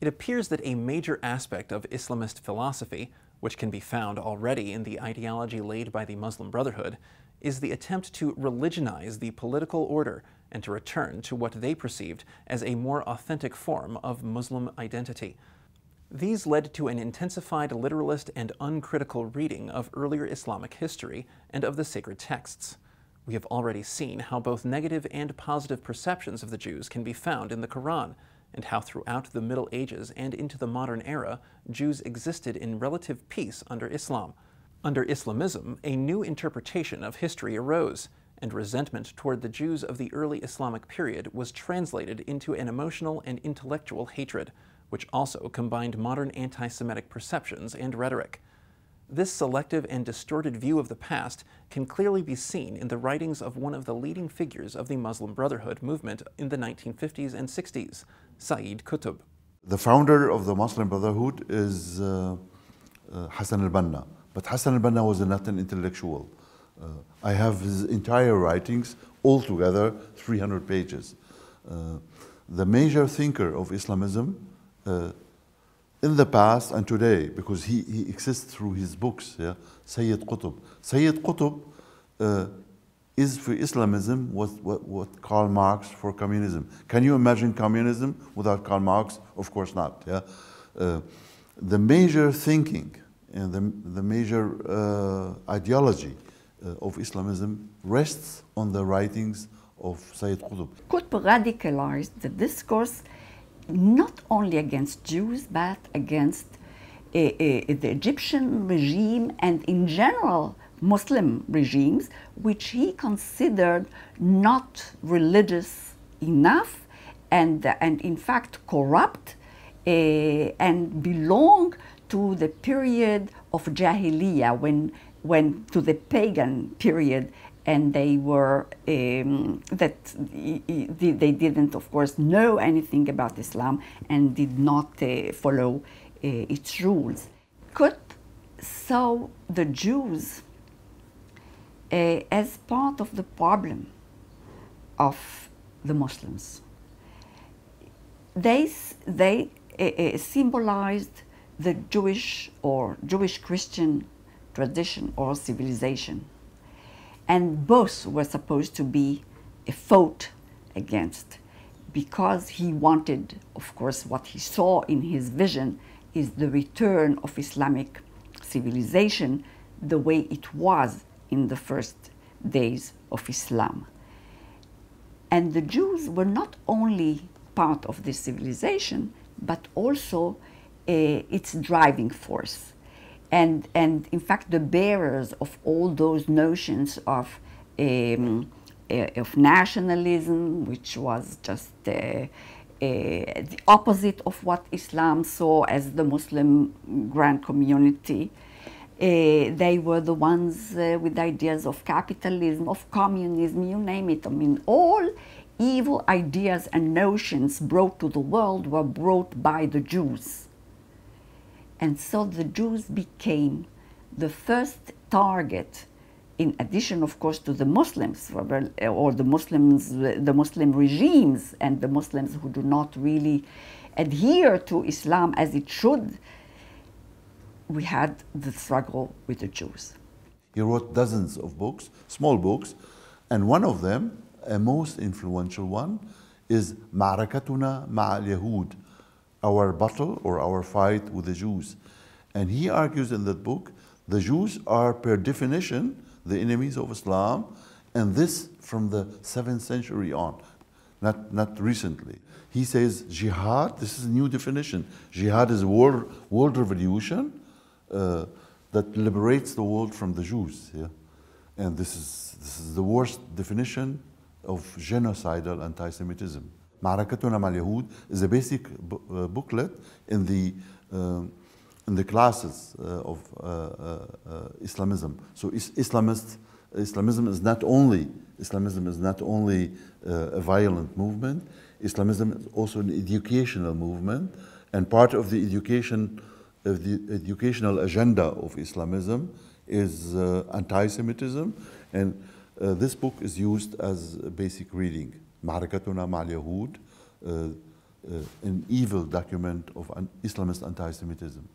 It appears that a major aspect of Islamist philosophy, which can be found already in the ideology laid by the Muslim Brotherhood, is the attempt to religionize the political order and to return to what they perceived as a more authentic form of Muslim identity. These led to an intensified literalist and uncritical reading of earlier Islamic history and of the sacred texts. We have already seen how both negative and positive perceptions of the Jews can be found in the Quran, and how throughout the Middle Ages and into the modern era, Jews existed in relative peace under Islam. Under Islamism, a new interpretation of history arose, and resentment toward the Jews of the early Islamic period was translated into an emotional and intellectual hatred, which also combined modern anti-Semitic perceptions and rhetoric. This selective and distorted view of the past can clearly be seen in the writings of one of the leading figures of the Muslim Brotherhood movement in the 1950s and 60s, Sayyid Qutb. The founder of the Muslim Brotherhood is Al-Bnã, but Al-Bnã was not an intellectual. I have his entire writings, altogether 300 pages. The major thinker of Islamism in the past and today, because he exists through his books, yeah? Sayyid Qutb. Sayyid Qutb is for Islamism what Karl Marx for communism. Can you imagine communism without Karl Marx? Of course not. Yeah? The major thinking and the major ideology of Islamism rests on the writings of Sayyid Qutb. Qutb radicalized the discourse not only against Jews, but against the Egyptian regime and in general Muslim regimes, which he considered not religious enough and in fact corrupt and belong to the period of Jahiliyyah, when to the pagan period, and they were they didn't, of course, know anything about Islam and did not follow its rules. Qutb saw the Jews as part of the problem of the Muslims. They symbolized the Jewish or Jewish-Christian tradition or civilization. And both were supposed to be fought against, because he wanted, of course, what he saw in his vision is the return of Islamic civilization the way it was in the first days of Islam. And the Jews were not only part of this civilization, but also its driving force. And in fact, the bearers of all those notions of nationalism, which was just the opposite of what Islam saw as the Muslim grand community. They were the ones with ideas of capitalism, of communism, you name it. I mean, all evil ideas and notions brought to the world were brought by the Jews. And so the Jews became the first target, in addition, of course, to the Muslims, or the Muslim regimes, and the Muslims who do not really adhere to Islam as it should. We had the struggle with the Jews. He wrote dozens of books, small books, and one of them, a most influential one, is Ma'rakatuna Ma'al Yahud, our battle or our fight with the Jews. And he argues in that book, the Jews are per definition the enemies of Islam, and this from the 7th century on, not recently. He says jihad, this is a new definition. Jihad is a world revolution that liberates the world from the Jews. Yeah? And this is the worst definition of genocidal anti-Semitism. Ma'rakatuna Ma'al Yahud is a basic booklet in the classes of Islamism. So Islamism is not only a violent movement. Islamism is also an educational movement, and part of the educational agenda of Islamism is anti-Semitism, and this book is used as a basic reading. Ma'rakatuna Ma'al Yahud, an evil document of Islamist anti-Semitism.